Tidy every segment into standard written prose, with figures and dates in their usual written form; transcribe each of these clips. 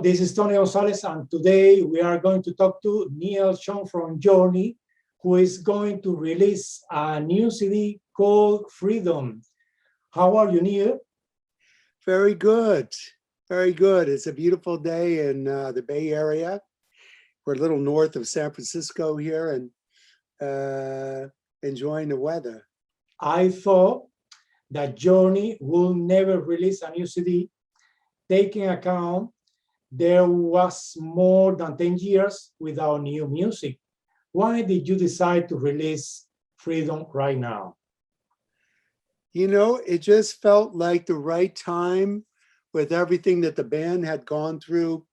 this is Tony Gonzalez, and today we are going to talk to Neil Sean from Journey, who is going to release a new CD called Freedom. How are you, Neil? Very good. Very good. It's a beautiful day in the Bay Area. We're a little north of San Francisco here and enjoying the weather. I thought that Journey will never release a new CD, taking account there was more than 10 years without new music. Why did you decide to release Freedom right now? You know, it just felt like the right time with everything that the band had gone through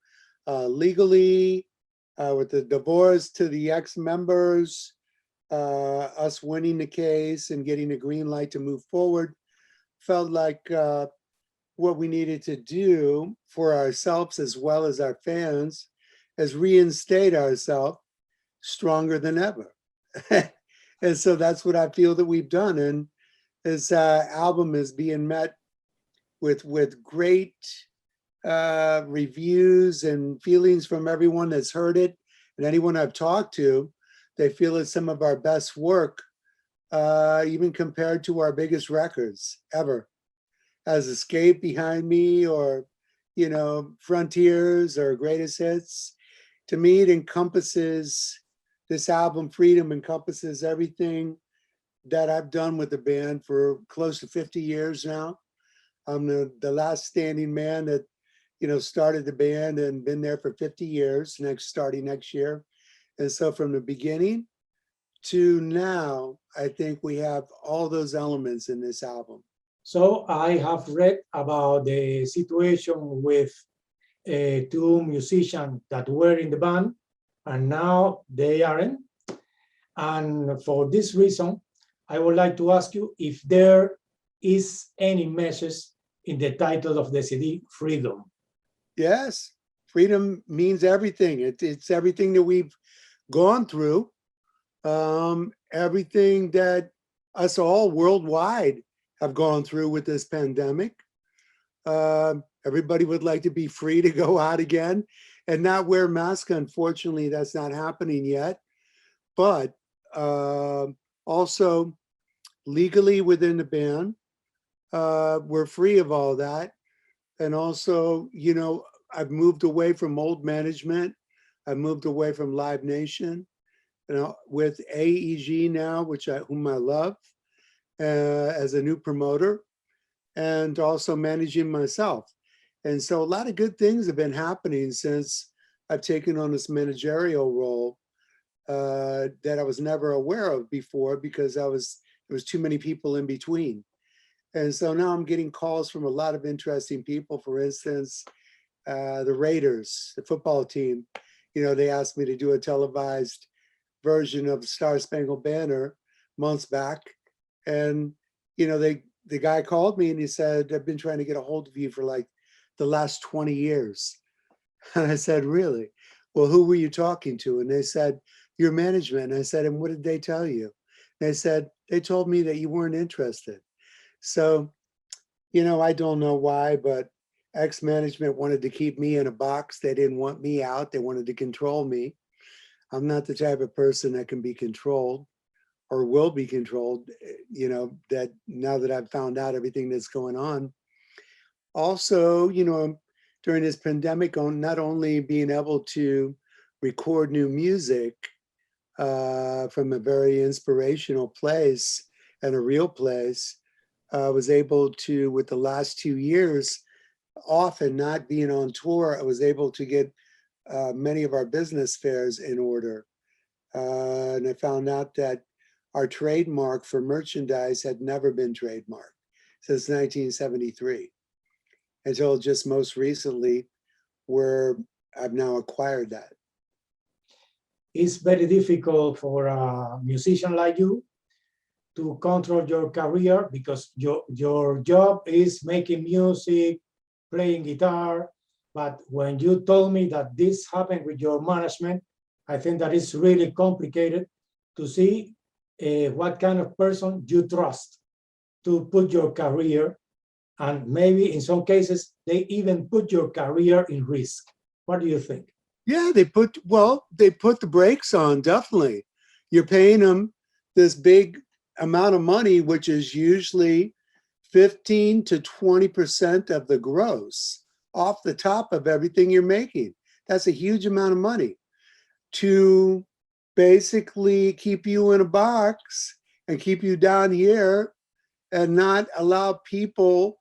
legally, with the divorce to the ex-members, us winning the case and getting a green light to move forward. Felt like what we needed to do for ourselves as well as our fans is reinstate ourselves stronger than ever. And so that's what I feel that we've done. And this album is being met with great reviews and feelings from everyone that's heard it. And anyone I've talked to, they feel it's some of our best work, even compared to our biggest records ever. As Escape behind me, or, you know, Frontiers or Greatest Hits. To me, it encompasses, this album, Freedom, encompasses everything that I've done with the band for close to 50 years now. I'm the last standing man that, you know, started the band and been there for 50 years, starting next year. And so from the beginning to now, I think we have all those elements in this album. So I have read about the situation with two musicians that were in the band, and now they aren't. And for this reason, I would like to ask you if there is any message in the title of the CD, Freedom. Yes, freedom means everything. It's everything that we've gone through, everything that us all worldwide have gone through with this pandemic. Everybody would like to be free to go out again and not wear masks. Unfortunately, that's not happening yet. But also legally within the band, we're free of all that. And also, you know, I've moved away from old management. I've moved away from Live Nation, you know, with AEG now, whom I love. As a new promoter, and also managing myself. And so a lot of good things have been happening since I've taken on this managerial role that I was never aware of before, because there was too many people in between. And so now I'm getting calls from a lot of interesting people. For instance, the Raiders, the football team, you know, they asked me to do a televised version of the Star Spangled Banner months back. And, you know, the guy called me and he said, I've been trying to get a hold of you for like the last 20 years. And I said, really? Well, who were you talking to? And they said, your management. And I said, and what did they tell you? And they said, they told me that you weren't interested. So, you know, I don't know why, but ex-management wanted to keep me in a box. They didn't want me out. They wanted to control me. I'm not the type of person that can be controlled or will be controlled, you know, that now that I've found out everything that's going on. Also, you know, during this pandemic, not only being able to record new music from a very inspirational place and a real place, I was able to, with the last 2 years off and not being on tour, I was able to get many of our business fairs in order. And I found out that our trademark for merchandise had never been trademarked since 1973, until just most recently, where I've now acquired that. It's very difficult for a musician like you to control your career, because your job is making music, playing guitar. But when you told me that this happened with your management, I think that it's really complicated to see what kind of person you trust to put your career, and maybe in some cases, they even put your career in risk. What do you think? Yeah, they put the brakes on, definitely. You're paying them this big amount of money, which is usually 15 to 20% of the gross off the top of everything you're making. That's a huge amount of money to basically keep you in a box and keep you down here and not allow people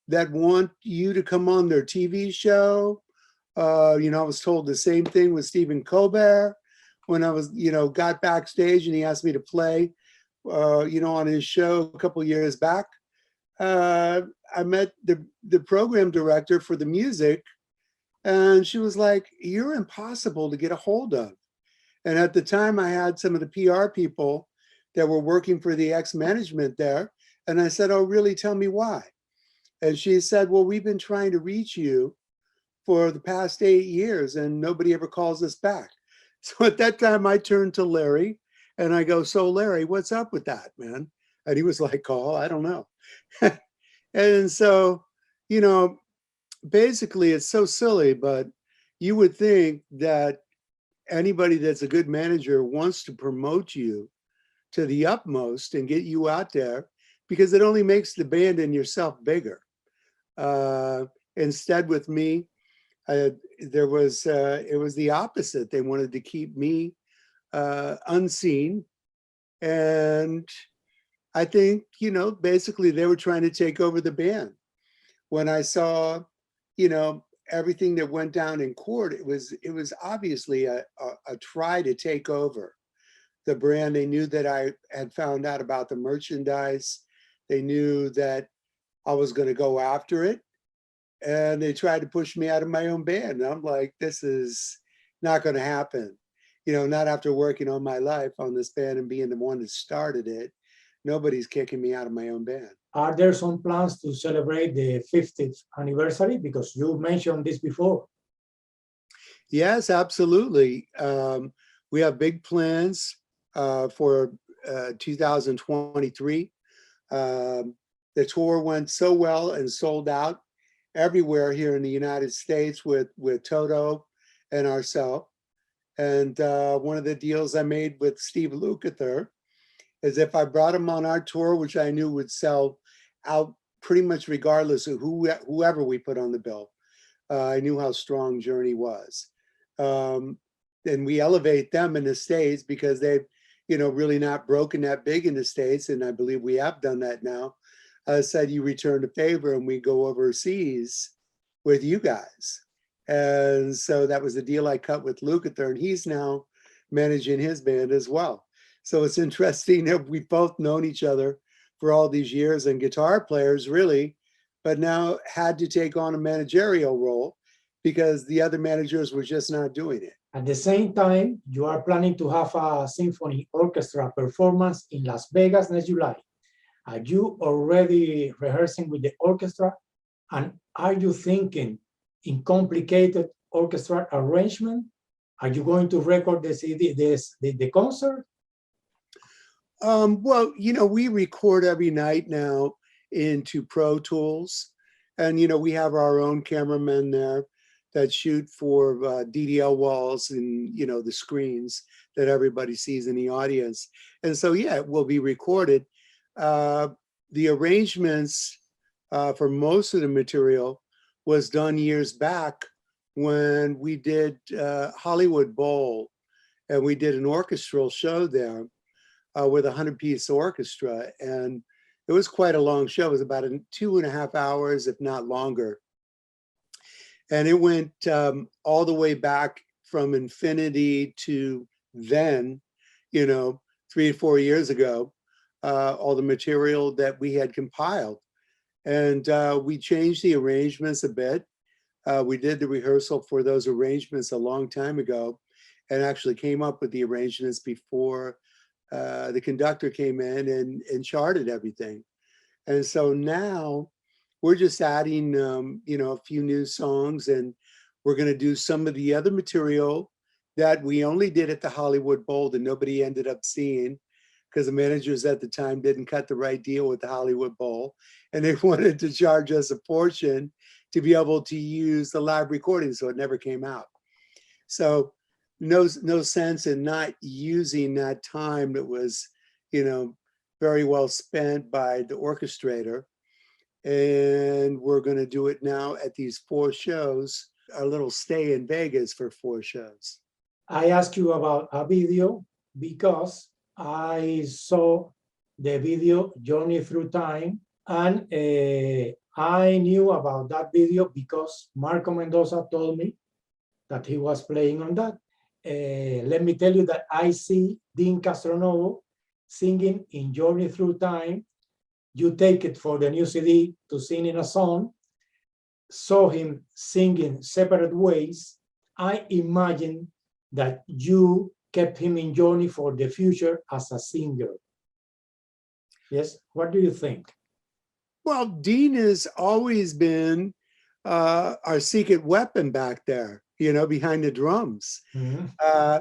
that want you to come on their TV show. I was told the same thing with Stephen Colbert when I was, got backstage and he asked me to play, on his show a couple years back. I met the program director for the music, and she was like, "You're impossible to get a hold of." And at the time, I had some of the PR people that were working for the ex-management there, and I said, "Oh, really? Tell me why." And she said, "Well, we've been trying to reach you for the past 8 years, and nobody ever calls us back." So at that time, I turned to Larry, and I go, "So Larry, what's up with that, man?" And he was like, "Call, I don't know." And so, you know, basically it's so silly, but you would think that anybody that's a good manager wants to promote you to the utmost and get you out there because it only makes the band and yourself bigger. Instead with me, it was the opposite. They wanted to keep me unseen. And I think, basically they were trying to take over the band. When I saw, everything that went down in court, it was obviously a try to take over the brand. They knew that I had found out about the merchandise. They knew that I was going to go after it. And they tried to push me out of my own band. And I'm like, this is not going to happen. Not after working all my life on this band and being the one that started it. Nobody's kicking me out of my own band. Are there some plans to celebrate the 50th anniversary? Because you mentioned this before. Yes, absolutely. We have big plans for 2023. The tour went so well and sold out everywhere here in the United States with Toto and ourselves. And one of the deals I made with Steve Lukather is if I brought him on our tour, which I knew would sell out pretty much regardless of whoever we put on the bill. I knew how strong Journey was. And we elevate them in the States because they've, really not broken that big in the States. And I believe we have done that now. I said, you return the favor and we go overseas with you guys. And so that was the deal I cut with Lukather, and he's now managing his band as well. So it's interesting that we've both known each other for all these years and guitar players really, but now had to take on a managerial role because the other managers were just not doing it. At the same time, you are planning to have a symphony orchestra performance in Las Vegas next July. Are you already rehearsing with the orchestra? And are you thinking in complicated orchestra arrangement? Are you going to record the CD, the concert? Well, we record every night now into Pro Tools. And, we have our own cameramen there that shoot for DDL walls and, the screens that everybody sees in the audience. And so, yeah, it will be recorded. The arrangements for most of the material was done years back when we did Hollywood Bowl, and we did an orchestral show there with a 100-piece orchestra. And it was quite a long show. It was about 2.5 hours, if not longer. And it went all the way back from Infinity to then, 3 or 4 years ago, all the material that we had compiled. And we changed the arrangements a bit. We did the rehearsal for those arrangements a long time ago and actually came up with the arrangements before the conductor came in and charted everything. And so now we're just adding, a few new songs, and we're going to do some of the other material that we only did at the Hollywood Bowl that nobody ended up seeing because the managers at the time didn't cut the right deal with the Hollywood Bowl, and they wanted to charge us a portion to be able to use the live recording, so it never came out. So no sense in not using that time that was, very well spent by the orchestrator. And we're going to do it now at these 4 shows, our little stay in Vegas for 4 shows. I asked you about a video because I saw the video Journey Through Time, and I knew about that video because Marco Mendoza told me that he was playing on that. Let me tell you that I see Dean Castronovo singing in Journey Through Time. You take it for the new CD to sing in a song, saw him singing separate ways. I imagine that you kept him in Journey for the future as a singer. Yes, what do you think? Well, Dean has always been our secret weapon back there, behind the drums. Mm-hmm.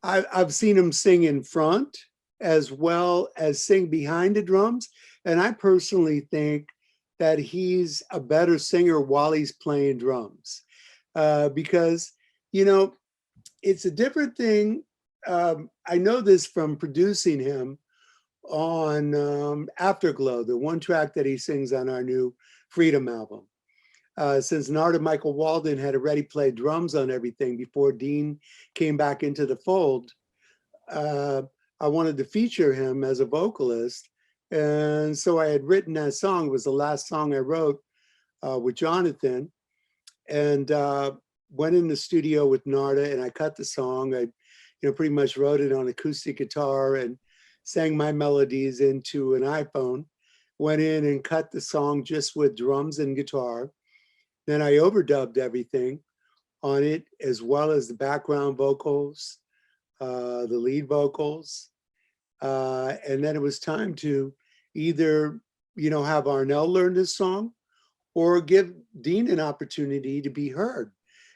I've seen him sing in front as well as sing behind the drums. And I personally think that he's a better singer while he's playing drums because, it's a different thing. I know this from producing him on Afterglow, the one track that he sings on our new Freedom album. Since Narada Michael Walden had already played drums on everything before Dean came back into the fold, I wanted to feature him as a vocalist. And so I had written that song. It was the last song I wrote with Jonathan, and went in the studio with Narada, and I cut the song. I, pretty much wrote it on acoustic guitar and sang my melodies into an iPhone, went in and cut the song just with drums and guitar. Then I overdubbed everything on it, as well as the background vocals, the lead vocals. And then it was time to either, have Arnel learn this song or give Dean an opportunity to be heard.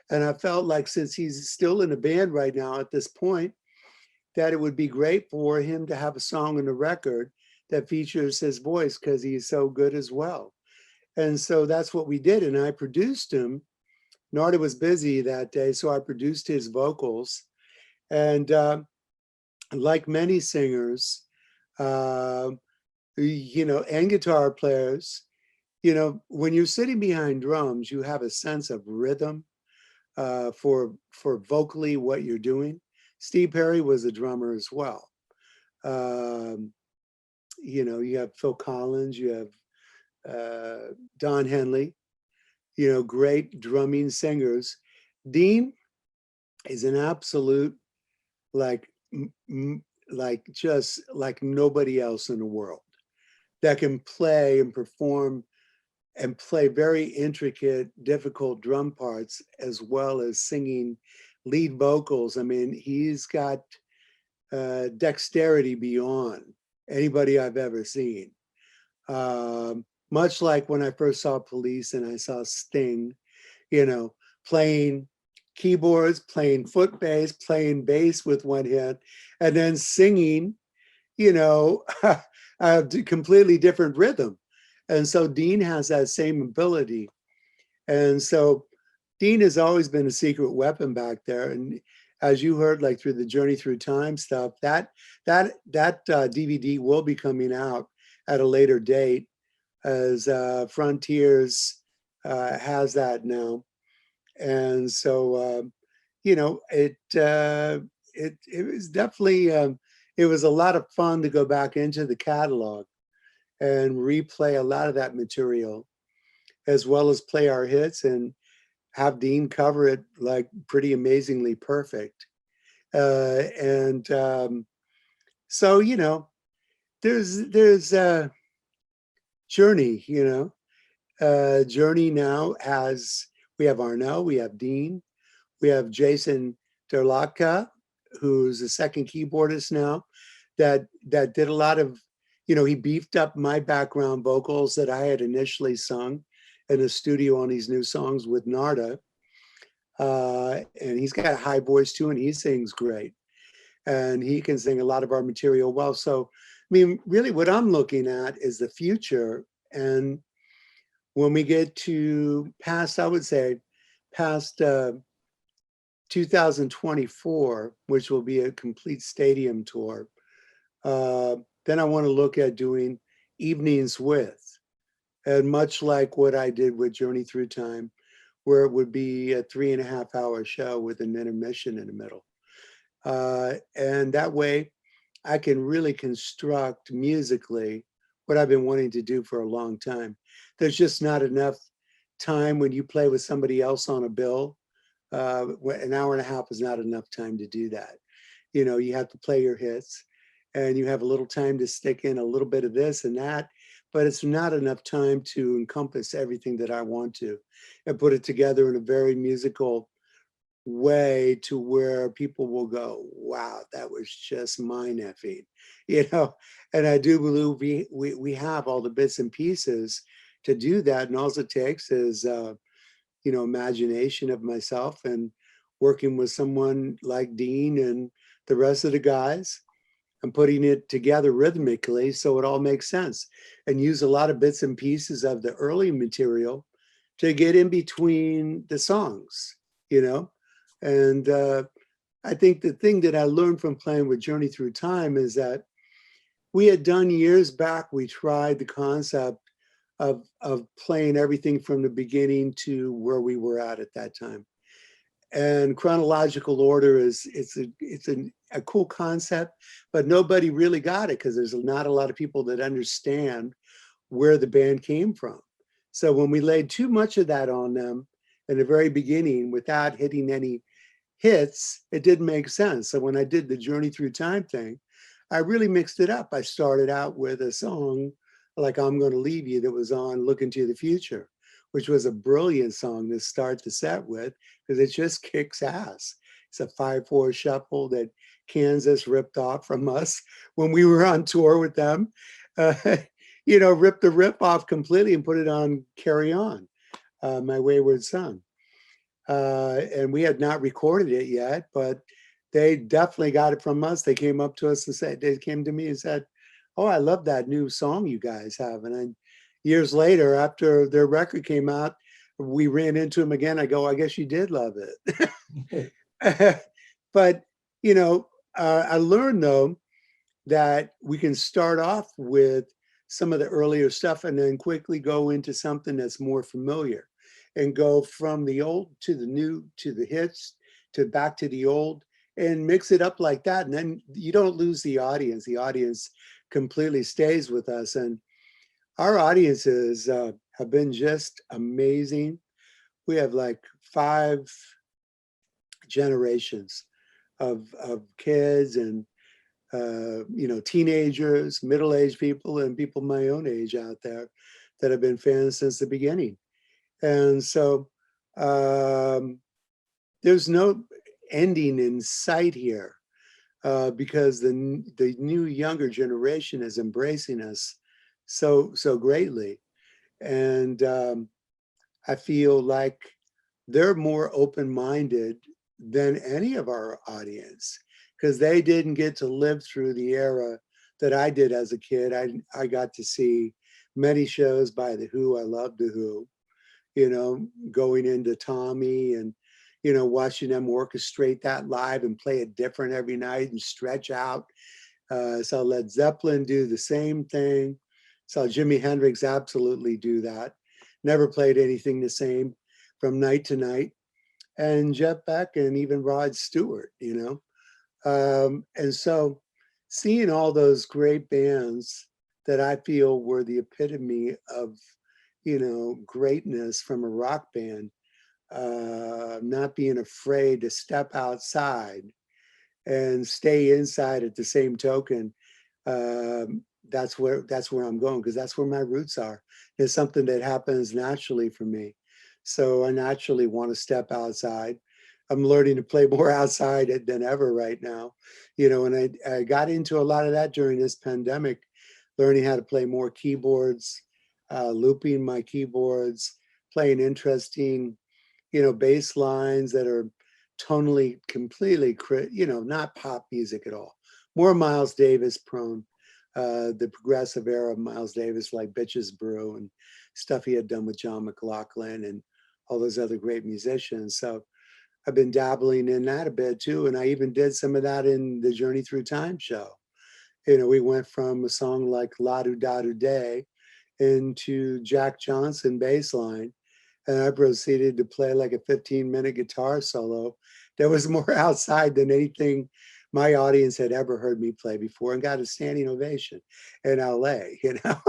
And I felt like, since he's still in a band right now at this point, that it would be great for him to have a song on the record that features his voice, because he's so good as well. And so that's what we did. And I produced him. Narda was busy that day, so I produced his vocals. And like many singers, and guitar players, when you're sitting behind drums, you have a sense of rhythm for vocally what you're doing. Steve Perry was a drummer as well. You have Phil Collins, you have Don Henley, great drumming singers. Dean is an absolute, just like nobody else in the world, that can play and perform and play very intricate, difficult drum parts, as well as singing lead vocals. I mean, he's got dexterity beyond anybody I've ever seen. Much like when I first saw Police and I saw Sting, playing keyboards, playing foot bass, playing bass with one hand, and then singing, a completely different rhythm. And so Dean has that same ability. And so Dean has always been a secret weapon back there. And as you heard, like through the Journey Through Time stuff, that DVD will be coming out at a later date, as Frontiers has that now. And so, it was definitely, it was a lot of fun to go back into the catalog and replay a lot of that material, as well as play our hits and have Dean cover it like pretty amazingly perfect. So, there's a Journey, Journey now has, we have Arnel, we have Dean, we have Jason Derlaka, who's the second keyboardist now, that did a lot of, he beefed up my background vocals that I had initially sung in the studio on these new songs with Narda. And he's got a high voice too, and he sings great. And he can sing a lot of our material well. So, I mean, really what I'm looking at is the future. And when we get to past, I would say, past 2024, which will be a complete stadium tour, then I want to look at doing evenings with, and much like what I did with Journey Through Time, where it would be a 3.5 hour show with an intermission in the middle. And that way I can really construct musically what I've been wanting to do for a long time. There's just not enough time when you play with somebody else on a bill. An hour and a half is not enough time to do that. You know, you have to play your hits and you have a little time to stick in a little bit of this and that, but it's not enough time to encompass everything that I want to and put it together in a very musical way to where people will go, wow, that was just mind effing, you know. And I do believe we have all the bits and pieces to do that, and all it takes is you know, imagination of myself and working with someone like Dean and the rest of the guys and putting it together rhythmically so it all makes sense, and use a lot of bits and pieces of the early material to get in between the songs, you know. And I think the thing that I learned from playing with Journey Through Time is that we had done years back, we tried the concept of playing everything from the beginning to where we were at that time. And chronological order is a cool concept, but nobody really got it because there's not a lot of people that understand where the band came from. So when we laid too much of that on them in the very beginning without hitting any hits, it didn't make sense. So when I did the Journey Through Time thing, I really mixed it up. I started out with a song like I'm Gonna Leave You that was on Look Into the Future, which was a brilliant song to start the set with because it just kicks ass. It's a 5/4 shuffle that Kansas ripped off from us when we were on tour with them. Uh, you know, ripped the rip off completely and put it on Carry On, My Wayward Son. And we had not recorded it yet, but they definitely got it from us. They came up to us and said, they came to me and said, "Oh, I love that new song you guys have." And then years later, after their record came out, we ran into them again. I go, "I guess you did love it." But, you know, I learned though that we can start off with some of the earlier stuff and then quickly go into something that's more familiar and go from the old to the new to the hits to back to the old and mix it up like that. And then you don't lose the audience. The audience completely stays with us. And our audiences have been just amazing. We have like 5 generations of kids and you know, teenagers, middle-aged people, and people my own age out there that have been fans since the beginning. And so there's no ending in sight here because the new younger generation is embracing us so greatly. And I feel like they're more open-minded than any of our audience because they didn't get to live through the era that I did as a kid. I got to see many shows by The Who. I loved The Who, you know, going into Tommy and, you know, watching them orchestrate that live and play it different every night and stretch out. Saw Led Zeppelin do the same thing. Saw Jimi Hendrix absolutely do that. Never played anything the same from night to night. And Jeff Beck and even Rod Stewart, you know. And so seeing all those great bands that I feel were the epitome of, you know, greatness from a rock band, not being afraid to step outside and stay inside at the same token. That's where I'm going because that's where my roots are. It's something that happens naturally for me. So I naturally want to step outside. I'm learning to play more outside than ever right now, you know, and I got into a lot of that during this pandemic, learning how to play more keyboards, looping my keyboards, playing interesting, you know, bass lines that are tonally completely, you know, not pop music at all. More Miles Davis prone, the progressive era of Miles Davis, like Bitches Brew and stuff he had done with John McLaughlin and all those other great musicians. So I've been dabbling in that a bit too. And I even did some of that in the Journey Through Time show. You know, we went from a song like La Do Da Do Day into Jack Johnson bass line. And I proceeded to play like a 15-minute guitar solo that was more outside than anything my audience had ever heard me play before, and got a standing ovation in LA, you know?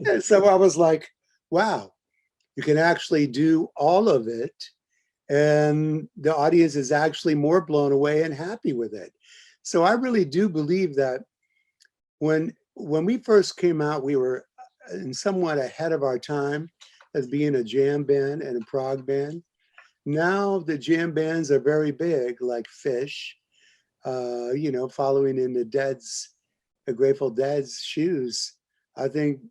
And so I was like, wow, you can actually do all of it. And the audience is actually more blown away and happy with it. So I really do believe that when we first came out, we were somewhat ahead of our time as being a jam band and a prog band. Now the jam bands are very big, like Fish, you know, following in the Grateful Dead's shoes. I think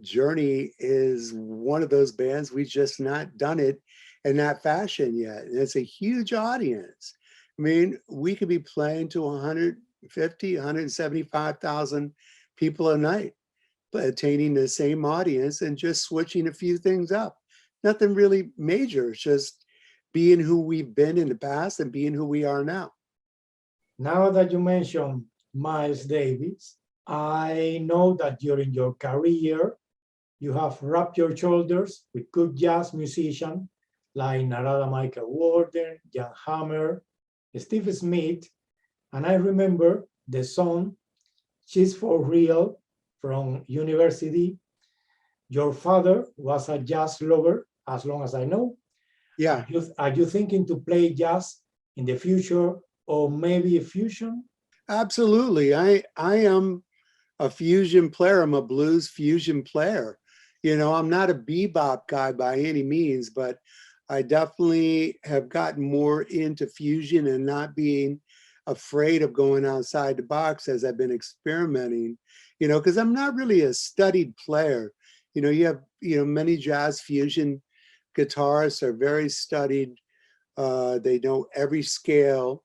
Journey is one of those bands. We've just not done it in that fashion yet. And it's a huge audience. I mean, we could be playing to 150, 175,000 people a night, but attaining the same audience and just switching a few things up. Nothing really major, it's just being who we've been in the past and being who we are now. Now that you mentioned Miles Davis, I know that during your career, you have rubbed your shoulders with good jazz musicians like Narada Michael Walden, Jan Hammer, Steve Smith, and I remember the song She's For Real from University. Your father was a jazz lover, as long as I know. Yeah. Are you thinking to play jazz in the future, or maybe a fusion? Absolutely. I am a fusion player. I'm a blues fusion player. You know, I'm not a bebop guy by any means, but I definitely have gotten more into fusion and not being afraid of going outside the box as I've been experimenting, you know, because I'm not really a studied player. You know, you have, you know, many jazz fusion guitarists are very studied. They know every scale.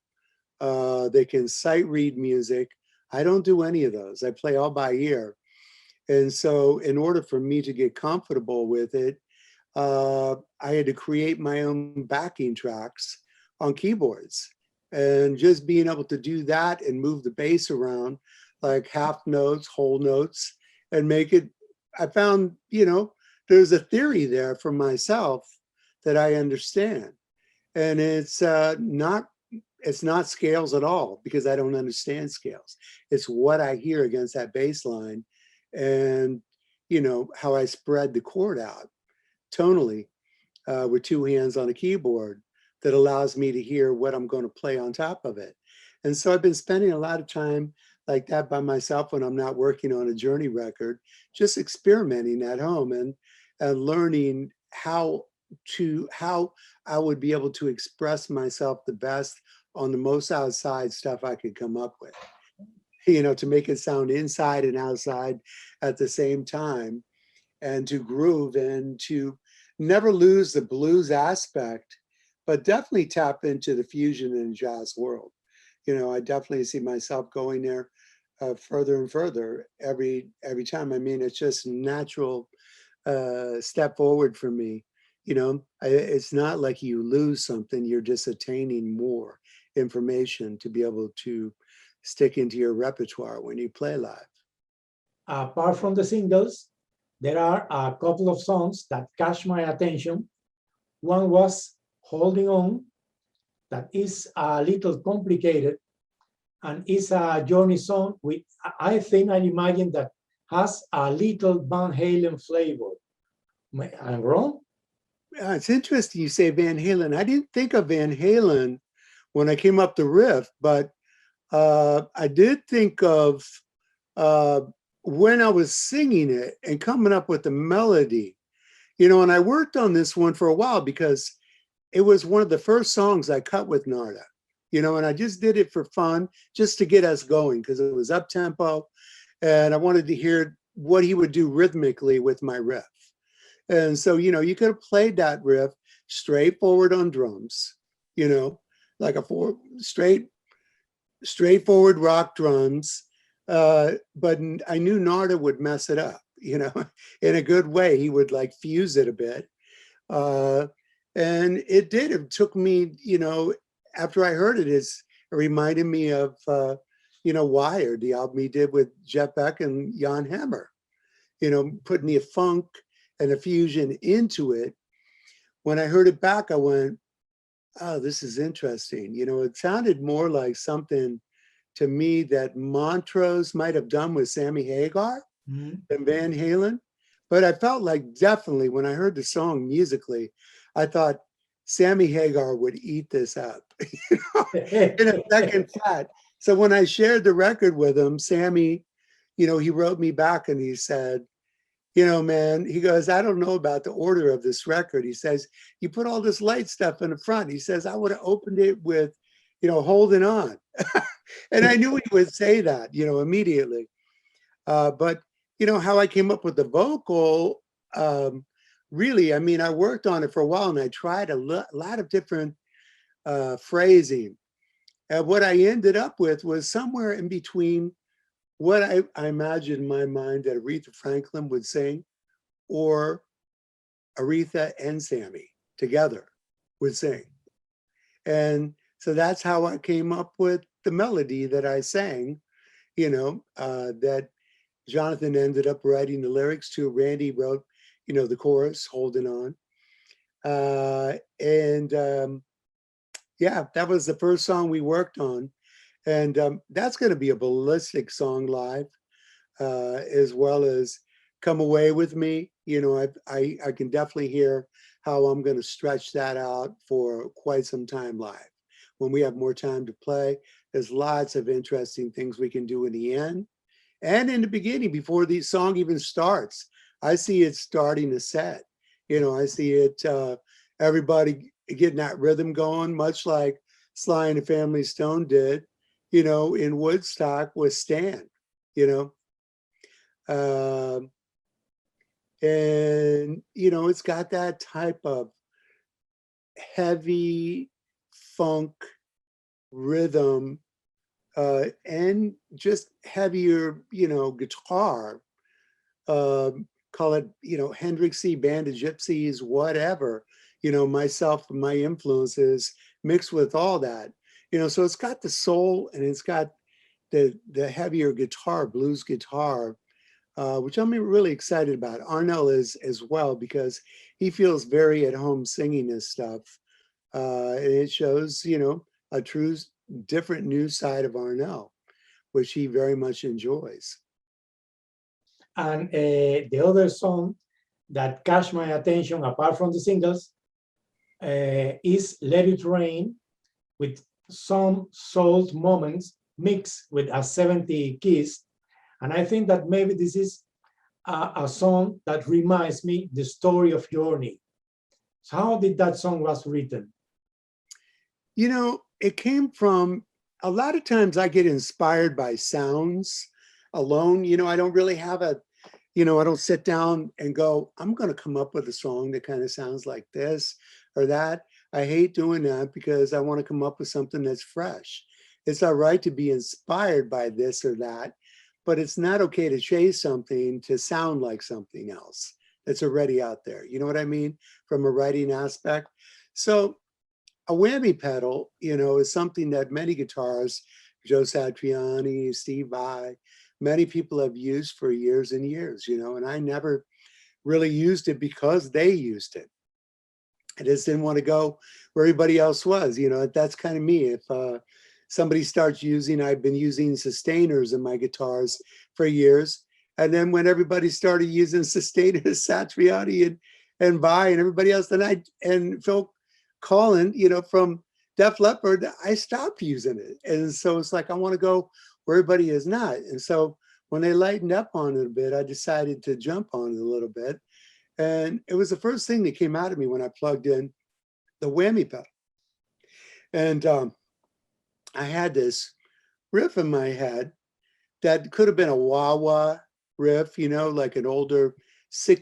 They can sight read music. I don't do any of those. I play all by ear. And so in order for me to get comfortable with it, I had to create my own backing tracks on keyboards. And just being able to do that and move the bass around like half notes, whole notes, and make it, I found, you know, there's a theory there for myself that I understand. And it's not scales at all, because I don't understand scales. It's what I hear against that bass line and, you know, how I spread the chord out tonally with two hands on a keyboard that allows me to hear what I'm going to play on top of it. And so I've been spending a lot of time like that by myself when I'm not working on a Journey record, just experimenting at home and learning how I would be able to express myself the best on the most outside stuff I could come up with, you know, to make it sound inside and outside at the same time, and to groove and to never lose the blues aspect, but definitely tap into the fusion and jazz world. You know, I definitely see myself going there further and further every time. I mean, it's just natural step forward for me. You know, it's not like you lose something, you're just attaining more information to be able to stick into your repertoire when you play live. Apart from the singles, there are a couple of songs that catch my attention. One was Holding On, that is a little complicated, and is a Journey song with, I think, I imagine that has a little Van Halen flavor. I'm wrong? It's interesting you say Van Halen. I didn't think of Van Halen when I came up the riff, but I did think of when I was singing it and coming up with the melody, you know, and I worked on this one for a while because it was one of the first songs I cut with Narda, you know, and I just did it for fun, just to get us going, because it was up tempo and I wanted to hear what he would do rhythmically with my riff. And so, you know, you could have played that riff straightforward on drums, you know, like a straightforward rock drums. But I knew Narda would mess it up, you know, in a good way. He would like fuse it a bit. And it did. It took me, after I heard it, it reminded me of, Wired, the album he did with Jeff Beck and Jan Hammer, putting the funk and the fusion into it. When I heard it back, I went, oh, this is interesting. It sounded more like something to me that Montrose might have done with Sammy Hagar than Van Halen. But I felt like definitely when I heard the song musically, I thought Sammy Hagar would eat this up in a second flat. So when I shared the record with him, Sammy, he wrote me back and he said, man, he goes, I don't know about the order of this record. He says, you put all this light stuff in the front. He says, I would have opened it with, Holding On. And I knew he would say that, immediately. But, how I came up with the vocal, really, I mean, I worked on it for a while and I tried a lot of different phrasing. And what I ended up with was somewhere in between what I imagined in my mind that Aretha Franklin would sing, or Aretha and Sammy together would sing. And so that's how I came up with the melody that I sang, that Jonathan ended up writing the lyrics to. Randy wrote, the chorus, Holding On. Yeah, that was the first song we worked on. And that's going to be a ballistic song live, as well as Come Away With Me. I can definitely hear how I'm going to stretch that out for quite some time live. When we have more time to play, there's lots of interesting things we can do in the end and in the beginning before the song even starts. I see it starting a set. I see it, everybody getting that rhythm going, much like Sly and the Family Stone did, in Woodstock with Stan, and, it's got that type of heavy funk rhythm, and just heavier, guitar, call it, Hendrixy, Band of Gypsies, whatever, myself and my influences mixed with all that, so it's got the soul and it's got the heavier guitar, blues guitar, which I'm really excited about. Arnel is as well, because he feels very at home singing this stuff. And it shows, a true different new side of Arnel, which he very much enjoys. And the other song that catch my attention, apart from the singles, is Let It Rain, with some soul moments mixed with a 70 kiss. And I think that maybe this is a song that reminds me the story of Journey. So how did that song was written? It came from, a lot of times I get inspired by sounds alone. I don't really have I don't sit down and go, I'm going to come up with a song that kind of sounds like this or that. I hate doing that because I want to come up with something that's fresh. It's all right to be inspired by this or that, but it's not okay to chase something to sound like something else that's already out there. You know what I mean? From a writing aspect. So a whammy pedal, is something that many guitarists, Joe Satriani, Steve Vai, many people have used for years and years, and I never really used it because they used it. I just didn't want to go where everybody else was, that's kind of me. If somebody starts using, I've been using sustainers in my guitars for years. And then when everybody started using sustainers, Satriani and Vai and everybody else, and Phil Collin, from Def Leppard, I stopped using it. And so it's like, I want to go where everybody is not. And so when they lightened up on it a bit, I decided to jump on it a little bit. And it was the first thing that came out of me when I plugged in the whammy pedal. And I had this riff in my head that could have been a wah-wah riff, like an older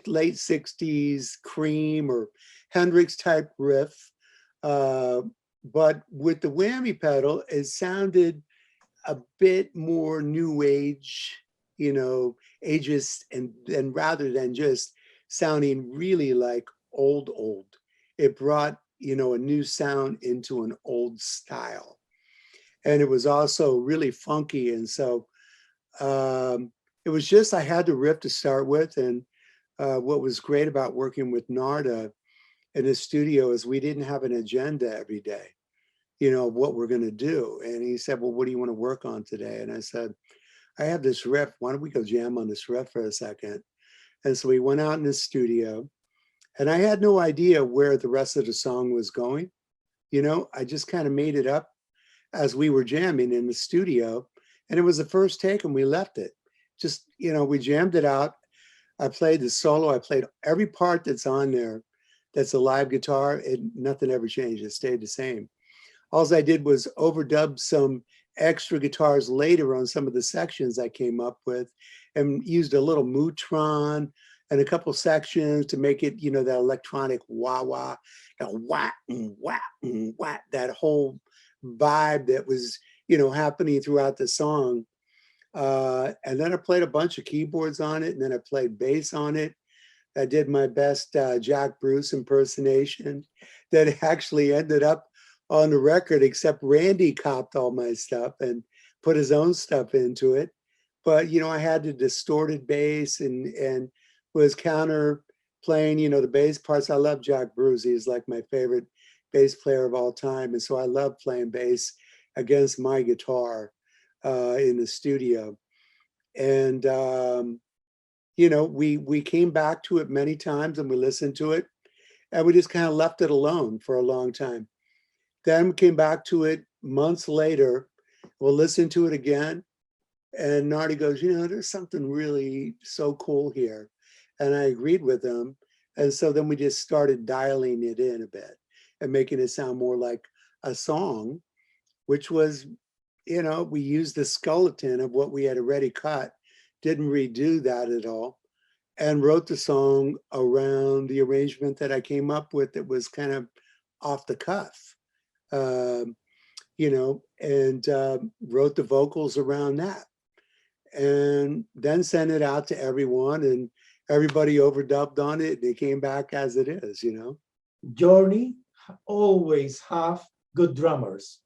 late 60s Cream or Hendrix type riff. But with the whammy pedal, it sounded a bit more new age, ageist, and rather than just sounding really like old. it brought, you know, a new sound into an old style. And it was also really funky. And so it was just, I had the riff to start with. And what was great about working with Narda in the studio is we didn't have an agenda every day, you know, what we're going to do. And he said, well, what do you want to work on today? And I said, I have this riff. Why don't we go jam on this riff for a second? And so we went out in the studio, and I had no idea where the rest of the song was going. You know, I just kind of made it up as we were jamming in the studio. And it was the first take, and we left it. Just, you know, we jammed it out. I played the solo. I played every part that's on there that's a live guitar. Nothing ever changed. It stayed the same. All I did was overdub some extra guitars later on some of the sections I came up with, and used a little Mutron and a couple sections to make it, you know, that electronic wah-wah, that wah, wah, wah, that whole vibe that was, you know, happening throughout the song. And then I played a bunch of keyboards on it, and then I played bass on it. I did my best Jack Bruce impersonation that actually ended up on the record, except Randy copped all my stuff and put his own stuff into it. But, you know, I had the distorted bass and was counter playing, you know, the bass parts. I love Jack Bruce. He's like my favorite bass player of all time. And so I love playing bass against my guitar in the studio. And, you know, we came back to it many times, and we listened to it, and we just kind of left it alone for a long time. Then we came back to it months later. We'll listen to it again. And Nardi goes, you know, there's something really so cool here. And I agreed with him. And so then we just started dialing it in a bit and making it sound more like a song, which was, you know, we used the skeleton of what we had already cut, didn't redo that at all, and wrote the song around the arrangement that I came up with that was kind of off the cuff. You know, and wrote the vocals around that, and then sent it out to everyone, and everybody overdubbed on it, and it came back as it is, you know. Journey always have good drummers.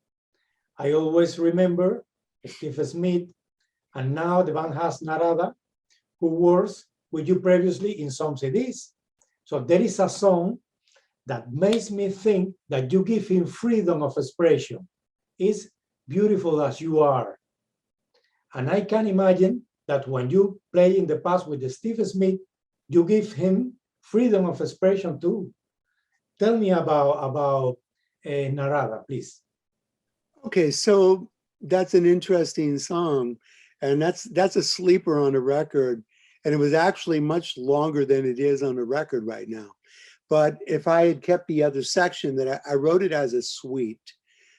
I always remember Steve Smith, and now the band has Narada, who works with you previously in some CDs. So there is a song that makes me think that you give him freedom of expression. It's beautiful as you are. And I can imagine that when you play in the past with the Steve Smith, you give him freedom of expression too. Tell me about Narada, please. Okay, so that's an interesting song, and that's a sleeper on the record, and it was actually much longer than it is on the record right now. But if I had kept the other section, that I wrote it as a suite,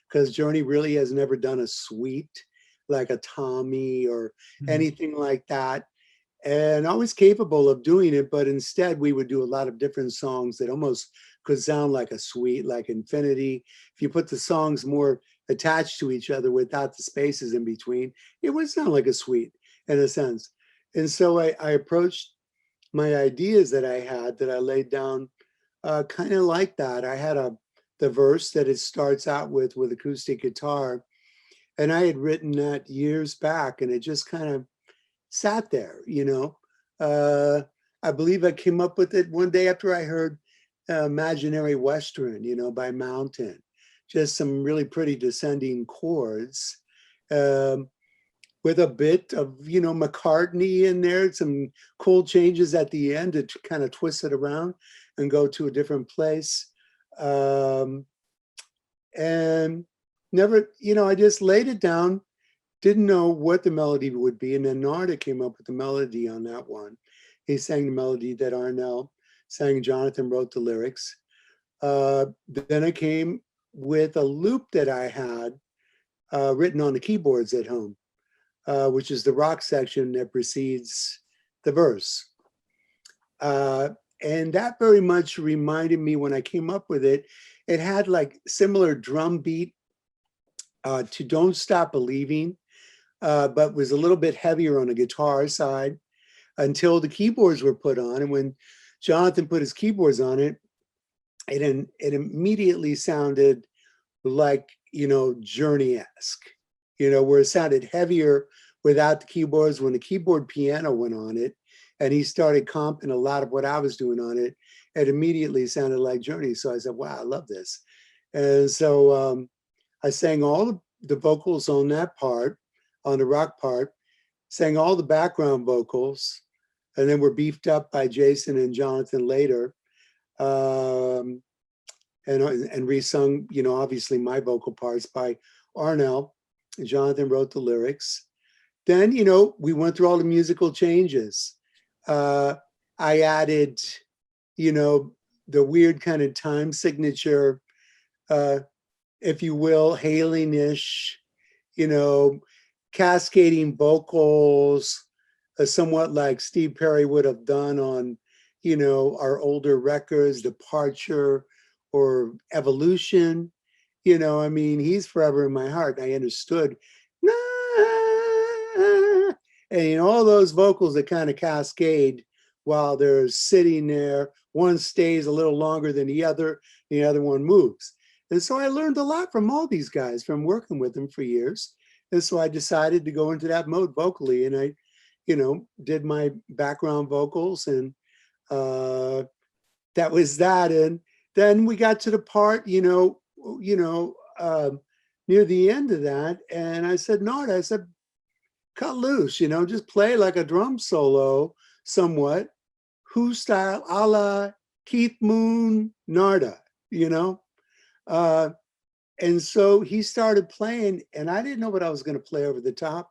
because Journey really has never done a suite like a Tommy or anything like that, and always capable of doing it. But instead, we would do a lot of different songs that almost could sound like a suite, like Infinity. If you put the songs more attached to each other without the spaces in between, it would sound like a suite in a sense. And so I approached my ideas that I had, that I laid down, kind of like that. I had the verse that it starts out with acoustic guitar, and I had written that years back, and it just kind of sat there, you know. I believe I came up with it one day after I heard Imaginary Western, you know, by Mountain. Just some really pretty descending chords, with a bit of, you know, McCartney in there, some cool changes at the end to kind of twist it around and go to a different place. And never, you know, I just laid it down, didn't know what the melody would be. And then Narda came up with the melody on that one. He sang the melody that Arnell sang, Jonathan wrote the lyrics. Then I came with a loop that I had written on the keyboards at home, which is the rock section that precedes the verse. And that very much reminded me, when I came up with it, it had like similar drum beat to Don't Stop Believing, but was a little bit heavier on the guitar side until the keyboards were put on. And when Jonathan put his keyboards on it, it immediately sounded like, Journey-esque, where it sounded heavier without the keyboards. When the keyboard piano went on it and he started comping a lot of what I was doing on it, it immediately sounded like Journey. So I said, wow, I love this. And so I sang all the vocals on that part, on the rock part, sang all the background vocals, and then were beefed up by Jason and Jonathan later. Um, and resung, obviously my vocal parts by Arnell. Jonathan wrote the lyrics. Then, we went through all the musical changes. I added, the weird kind of time signature, if you will, hailing-ish, cascading vocals, somewhat like Steve Perry would have done on, our older records, Departure or Evolution. I mean, he's forever in my heart. I understood. And all those vocals that kind of cascade while they're sitting there. One stays a little longer than the other one moves. And so I learned a lot from all these guys from working with them for years. And so I decided to go into that mode vocally, and I, did my background vocals, and that was that. And then we got to the part, near the end of that, and I said, Nard, I said, cut loose, just play like a drum solo somewhat, Who style, a la Keith Moon, Narda, and so he started playing, and I didn't know what I was going to play over the top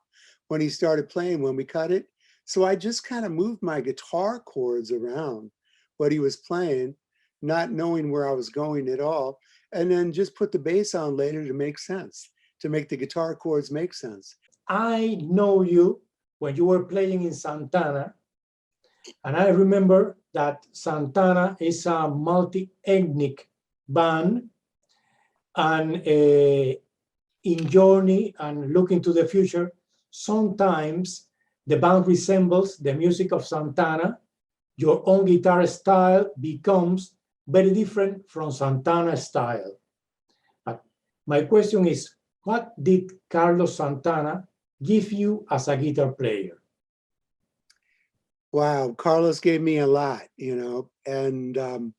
when he started playing, when we cut it. So I just kind of moved my guitar chords around what he was playing, not knowing where I was going at all. And then just put the bass on later to make sense, to make the guitar chords make sense. I know you when you were playing in Santana, and I remember that Santana is a multi-ethnic band, and in Journey and Looking to the Future, sometimes the band resembles the music of Santana. Your own guitar style becomes very different from Santana's style. But my question is, what did Carlos Santana give you as a guitar player? Wow, Carlos gave me a lot, and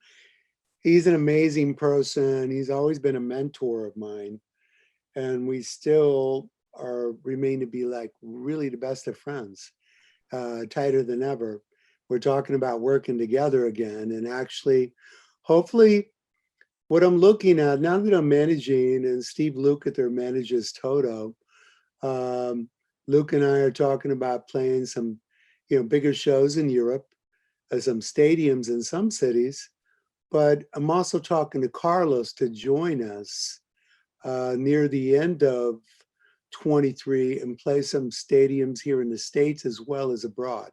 he's an amazing person. He's always been a mentor of mine, and we still remain to be like really the best of friends, tighter than ever. We're talking about working together again, and actually, hopefully, what I'm looking at now that I'm managing, and Steve Lukather manages Toto, Luke and I are talking about playing some, bigger shows in Europe, some stadiums in some cities. But I'm also talking to Carlos to join us near the end of 23 and play some stadiums here in the States as well as abroad.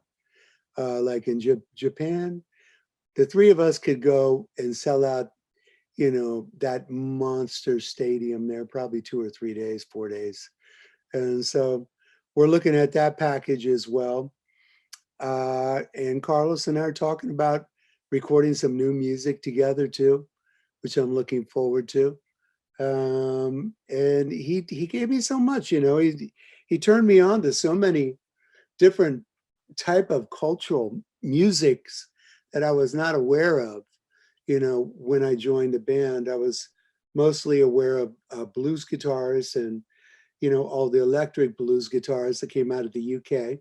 Like in Japan, the three of us could go and sell out, that monster stadium there, probably 2 or 3 days, 4 days. And so we're looking at that package as well. And Carlos and I are talking about recording some new music together too, which I'm looking forward to. And he gave me so much, he turned me on to so many different type of cultural musics that I was not aware of, when I joined the band. I was mostly aware of blues guitarists and, all the electric blues guitarists that came out of the UK,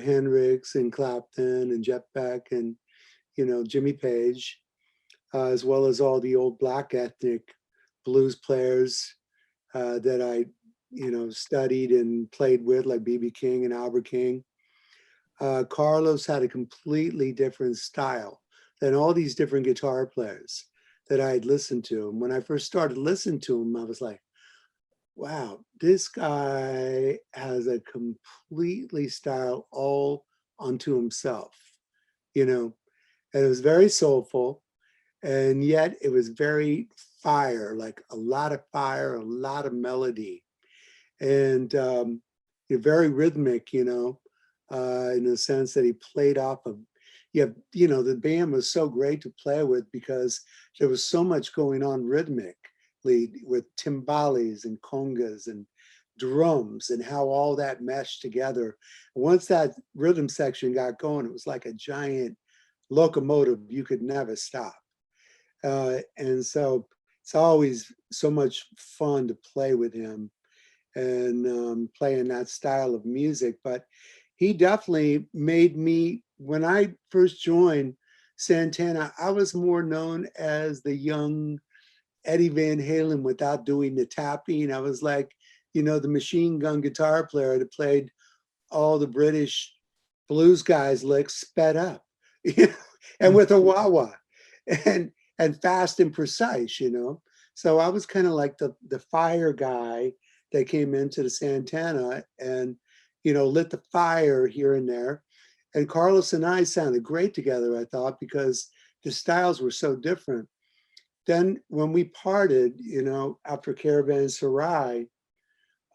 Hendrix and Clapton and Jeff Beck and, Jimmy Page, as well as all the old black ethnic blues players that I, studied and played with, like B.B. King and Albert King. Carlos had a completely different style than all these different guitar players that I had listened to. And when I first started listening to him, I was like, wow, this guy has a completely style all unto himself, and it was very soulful, and yet it was very fire, like a lot of fire, a lot of melody, and very rhythmic, in the sense that he played off of, you know, the band was so great to play with because there was so much going on rhythmically with timbales and congas and drums and how all that meshed together. Once that rhythm section got going, it was like a giant locomotive you could never stop. And so it's always so much fun to play with him and play in that style of music. But he definitely made me, when I first joined Santana, I was more known as the young Eddie Van Halen without doing the tapping. I was like, you know, the machine gun guitar player that played all the British blues guys licks sped up, you know, and with a wah-wah and fast and precise, you know. So I was kind of like the fire guy that came into the Santana and, you know, lit the fire here and there. And Carlos and I sounded great together, I thought, because the styles were so different. Then when we parted, you know, after Caravanserai,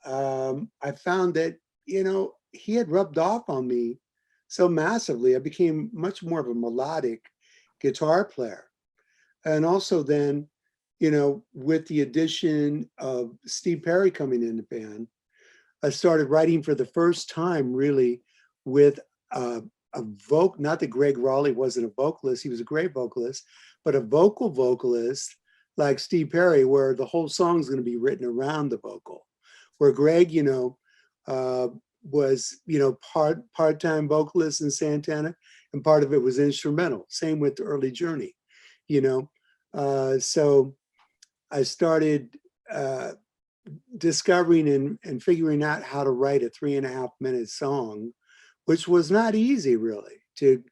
I found that, you know, he had rubbed off on me so massively. I became much more of a melodic guitar player. And also then, you know, with the addition of Steve Perry coming in the band, I started writing for the first time really with a vocal, not that Greg Raleigh wasn't a vocalist, he was a great vocalist, but a vocal vocalist like Steve Perry, where the whole song is going to be written around the vocal. Where Greg, you know, was, you know, part-time vocalist in Santana, and part of it was instrumental. Same with the early Journey, you know. So I started discovering and figuring out how to write a 3.5-minute song, which was not easy really to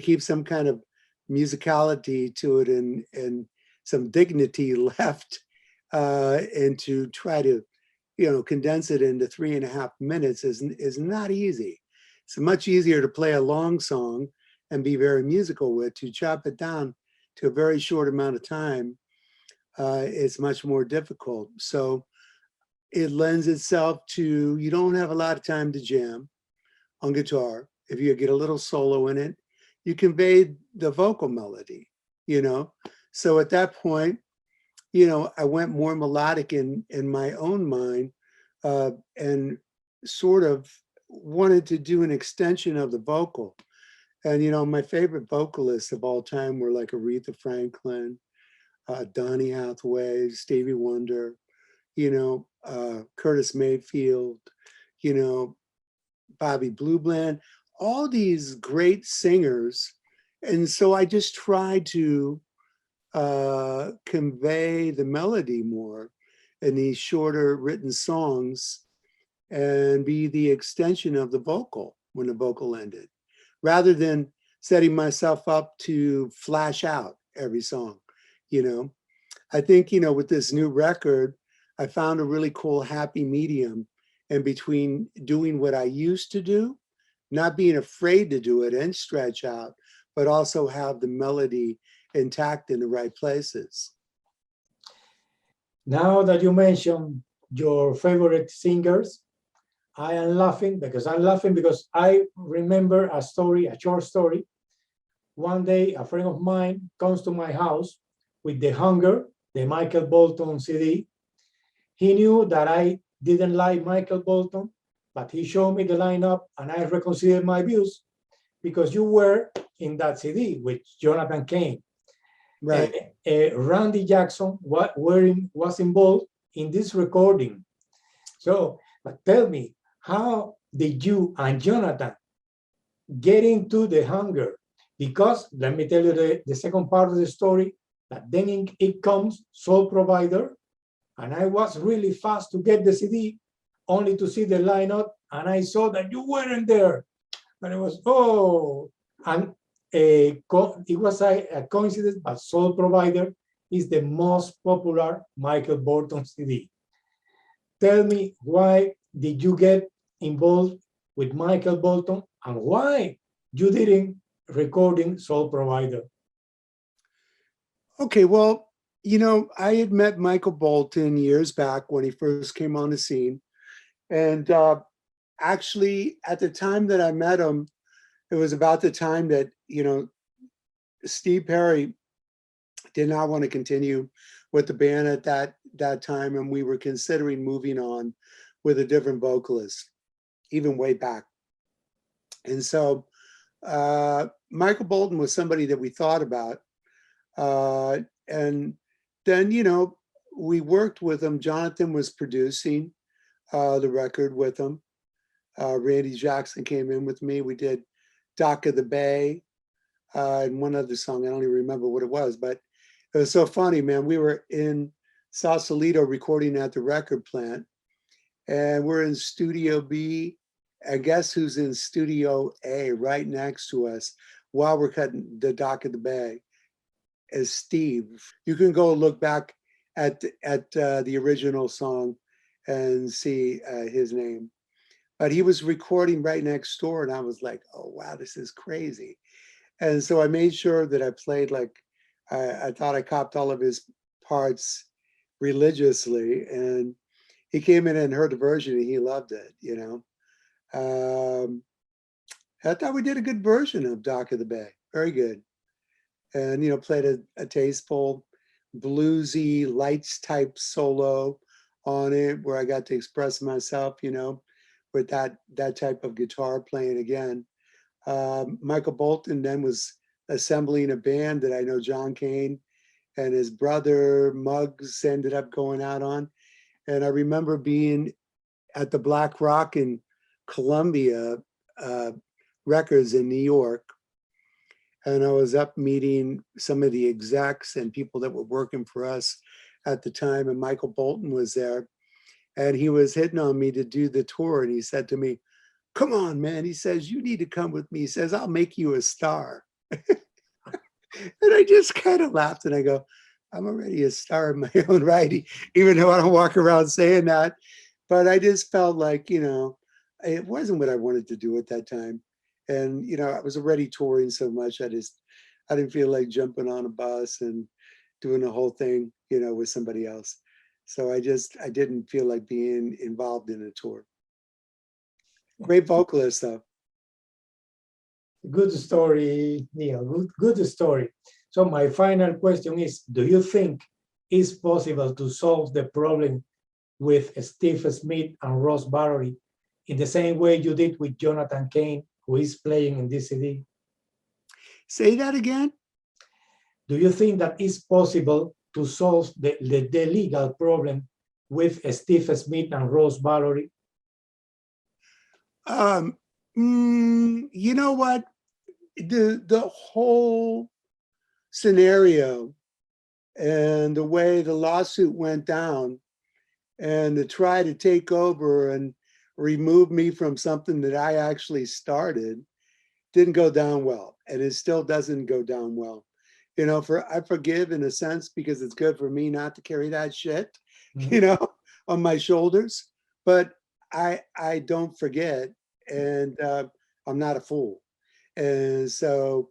keep some kind of musicality to it and some dignity left, and to try to, you know, condense it into 3.5 minutes is not easy. It's much easier to play a long song and be very musical with. To chop it down to a very short amount of time, it's much more difficult. So it lends itself to, you don't have a lot of time to jam on guitar. If you get a little solo in it, you convey the vocal melody, you know? So at that point, you know, I went more melodic in my own mind, and sort of wanted to do an extension of the vocal. And, you know, my favorite vocalists of all time were like Aretha Franklin, Donny Hathaway, Stevie Wonder, you know, Curtis Mayfield, you know, Bobby Blue Bland, all these great singers. And so I just tried to convey the melody more in these shorter written songs and be the extension of the vocal when the vocal ended, rather than setting myself up to flash out every song, you know. I think, you know, with this new record, I found a really cool happy medium in between doing what I used to do, not being afraid to do it and stretch out, but also have the melody intact in the right places. Now that you mentioned your favorite singers, I'm laughing because I remember a story, a short story. One day, a friend of mine comes to my house with The Hunger, the Michael Bolton CD. He knew that I didn't like Michael Bolton, but he showed me the lineup and I reconsidered my views because you were in that CD with Jonathan Cain. Right. Randy Jackson was involved in this recording. So, but tell me, how did you and Jonathan get into The Hunger? Because let me tell you the second part of the story, that then it comes Soul Provider, and I was really fast to get the CD, only to see the lineup, and I saw that you weren't there. And it was, oh, and it was a coincidence, but Soul Provider is the most popular Michael Bolton CD. Tell me, why did you get involved with Michael Bolton and why you didn't recording Soul Provider? Okay, well, you know, I had met Michael Bolton years back when he first came on the scene. And actually, at the time that I met him, it was about the time that, Steve Perry did not want to continue with the band at that time, and we were considering moving on with a different vocalist, even way back. And so Michael Bolton was somebody that we thought about. And then, we worked with him. Jonathan was producing the record with him. Randy Jackson came in with me. We did Dock of the Bay and one other song. I don't even remember what it was, but it was so funny, man. We were in Sausalito recording at the record plant, and we're in Studio B. And guess who's in Studio A right next to us while we're cutting the Dock of the Bay? Is Steve. You can go look back at the original song and see his name. But he was recording right next door, and I was like, oh, wow, this is crazy. And so I made sure that I played like, I thought I copped all of his parts religiously. And he came in and heard the version, and he loved it, I thought we did a good version of Dock of the Bay. Very good. And, played a tasteful, bluesy, lights type solo on it where I got to express myself, with that type of guitar playing again. Michael Bolton then was assembling a band that I know John Kane and his brother Muggs ended up going out on. And I remember being at the Black Rock in Columbia Records in New York. And I was up meeting some of the execs and people that were working for us at the time. And Michael Bolton was there. And he was hitting on me to do the tour. And he said to me, come on, man. He says, you need to come with me. He says, I'll make you a star. And I just kind of laughed and I go, I'm already a star in my own right, even though I don't walk around saying that. But I just felt like, it wasn't what I wanted to do at that time. And, I was already touring so much. I didn't feel like jumping on a bus and doing the whole thing, with somebody else. So I didn't feel like being involved in a tour. Great vocalist though. Good story, Neil, good story. So my final question is, do you think it's possible to solve the problem with Steve Smith and Ross Barry in the same way you did with Jonathan Kane, who is playing in this CD? Say that again? Do you think that it's possible to solve the legal problem with Steve Smith and Ross Barry? You know what? The whole scenario and the way the lawsuit went down and to try to take over and remove me from something that I actually started didn't go down well. And it still doesn't go down well. I forgive in a sense because it's good for me not to carry that shit, on my shoulders. But I don't forget, and I'm not a fool. And so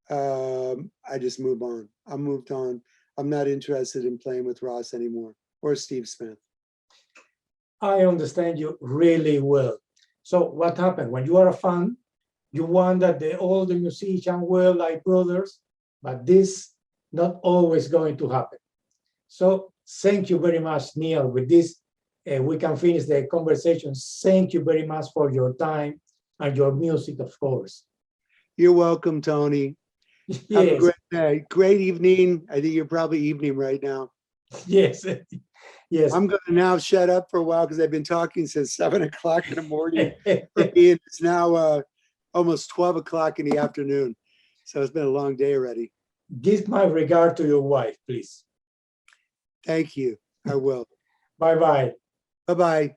I just move on. I moved on. I'm not interested in playing with Ross anymore or Steve Smith. I understand you really well. So what happened? When you are a fan, you want that all the musicians were like brothers, but this not always going to happen. So thank you very much, Neil. With this, we can finish the conversation. Thank you very much for your time and your music, of course. You're welcome, Tony. Yes. Have a great day. Great evening. I think you're probably evening right now. Yes. Yes. I'm going to now shut up for a while because I've been talking since 7 o'clock in the morning. It's now almost 12 o'clock in the afternoon. So it's been a long day already. Give my regard to your wife, please. Thank you. I will. Bye-bye. Bye-bye.